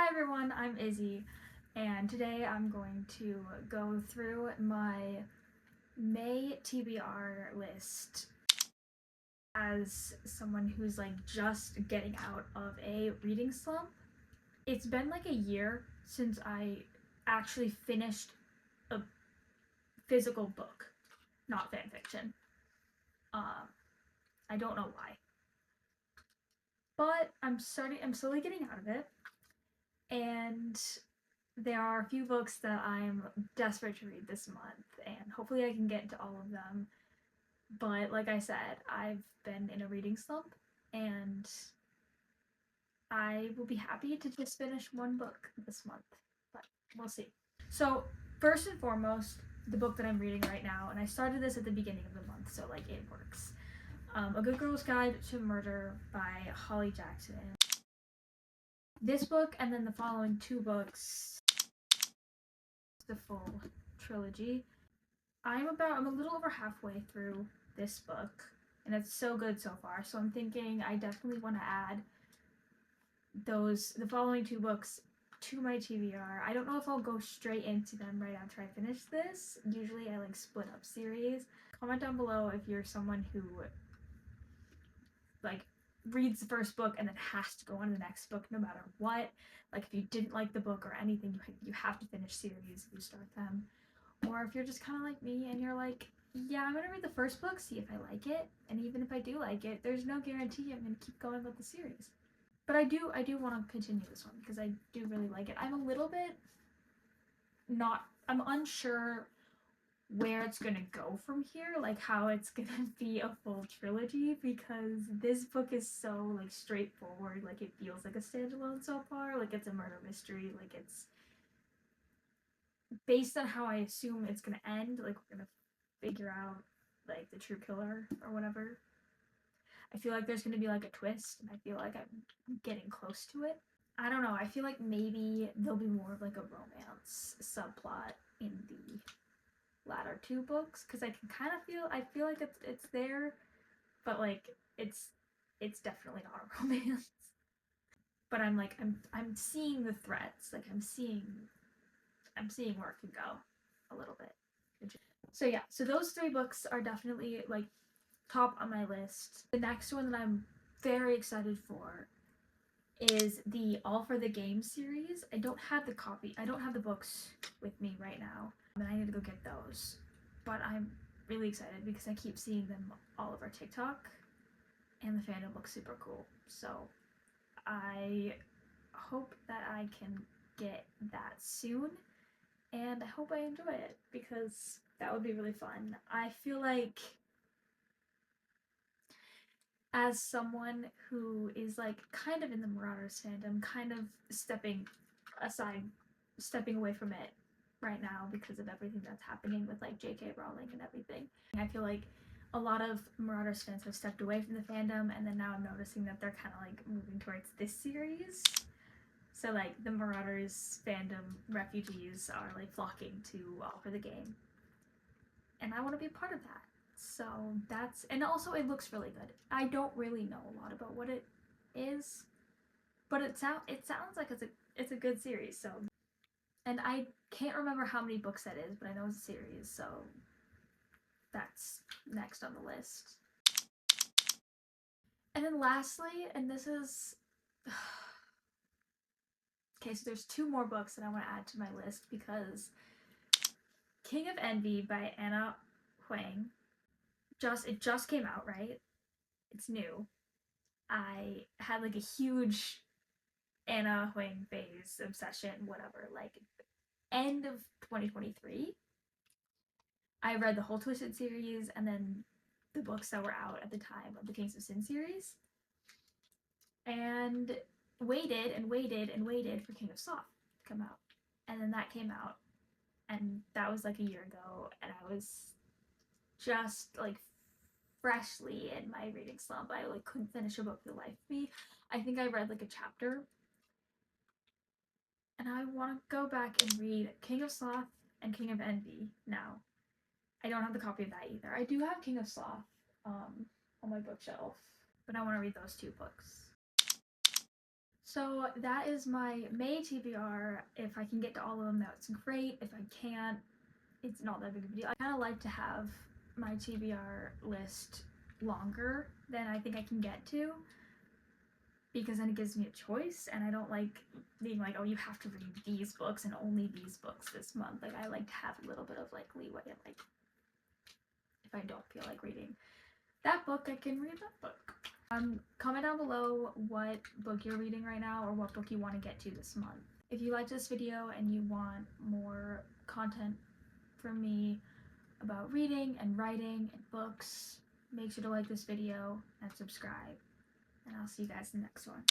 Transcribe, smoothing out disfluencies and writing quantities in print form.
Hi everyone, I'm Izzy, and today I'm going to go through my May TBR list as someone who's just getting out of a reading slump. It's been like a year since I actually finished a physical book, not fan fiction. I don't know why, but I'm slowly getting out of it, and there are a few books that I'm desperate to read this month, and hopefully I can get into all of them. But like I said, I've been in a reading slump, and I will be happy to just finish one book this month, but we'll see. So, first and foremost, the book that I'm reading right now, and I started this at the beginning of the month, so it works. A Good Girl's Guide to Murder by Holly Jackson. This book, and then the following two books, the full trilogy. I'm a little over halfway through this book, and it's so good so far. So I'm thinking I definitely want to add the following two books to my TBR. I don't know if I'll go straight into them right after I finish this. Usually I split up series. Comment down below if you're someone who reads the first book and then has to go on to the next book no matter what. If you didn't like the book or anything, you have to finish series if you start them. Or if you're just kind of like me and you're like, yeah, I'm gonna read the first book, see if I like it, and even if I do like it, there's no guarantee I'm gonna keep going with the series. But I do want to continue this one because I do really like it. I'm a little bit I'm unsure where it's gonna go from here, how it's gonna be a full trilogy, because this book is so straightforward. It feels like a standalone so far. It's a murder mystery. It's based on how I assume it's gonna end. We're gonna figure out the true killer or whatever. I feel like there's gonna be a twist, and I feel like I'm getting close to it. I don't know. I feel like maybe there'll be more of a romance subplot in the latter two books, because I feel like it's there, but it's definitely not a romance. But I'm seeing the threads. I'm seeing where it could go a little bit. So yeah, so those three books are definitely top on my list. The next one that I'm very excited for is the All for the Game series. I don't have the books with me right now, and I need to go get those. But I'm really excited because I keep seeing them all over TikTok, and the fandom looks super cool. So I hope that I can get that soon, and I hope I enjoy it because that would be really fun. I feel like, as someone who is kind of in the Marauders fandom, kind of stepping away from it right now because of everything that's happening with J.K. Rowling and everything. I feel like a lot of Marauders fans have stepped away from the fandom, and then now I'm noticing that they're kind of moving towards this series. So the Marauders fandom refugees are flocking to All for the Game, and I want to be a part of that. So and also it looks really good. I don't really know a lot about what it is, but it sounds like it's a good series. So, and I can't remember how many books that is, but I know it's a series, so that's next on the list. And then lastly, and this is okay, so there's two more books that I want to add to my list, because King of Envy by Anna Huang just came out, right? It's new. I had a huge Anna Huang phase, obsession, whatever, end of 2023. I read the whole Twisted series and then the books that were out at the time of the Kings of Sin series, and waited and waited and waited for King of Sloth to come out. And then that came out, and that was a year ago, and I was just freshly in my reading slump. I couldn't finish a book for the life of me. I think I read a chapter, and I want to go back and read King of Sloth and King of Envy now. I don't have the copy of that either. I do have King of Sloth on my bookshelf, but I want to read those two books. So that is my May TBR. If I can get to all of them, that's great. If I can't, it's not that big of a deal. I kind of like to have my TBR list longer than I think I can get to, because then it gives me a choice, and I don't like being like, oh, you have to read these books and only these books this month. Like, I like to have a little bit of like leeway, and like if I don't feel like reading that book, I can read that book. Comment down below what book you're reading right now or what book you want to get to this month. If you liked this video and you want more content from me about reading and writing and books, make sure to like this video and subscribe. And I'll see you guys in the next one.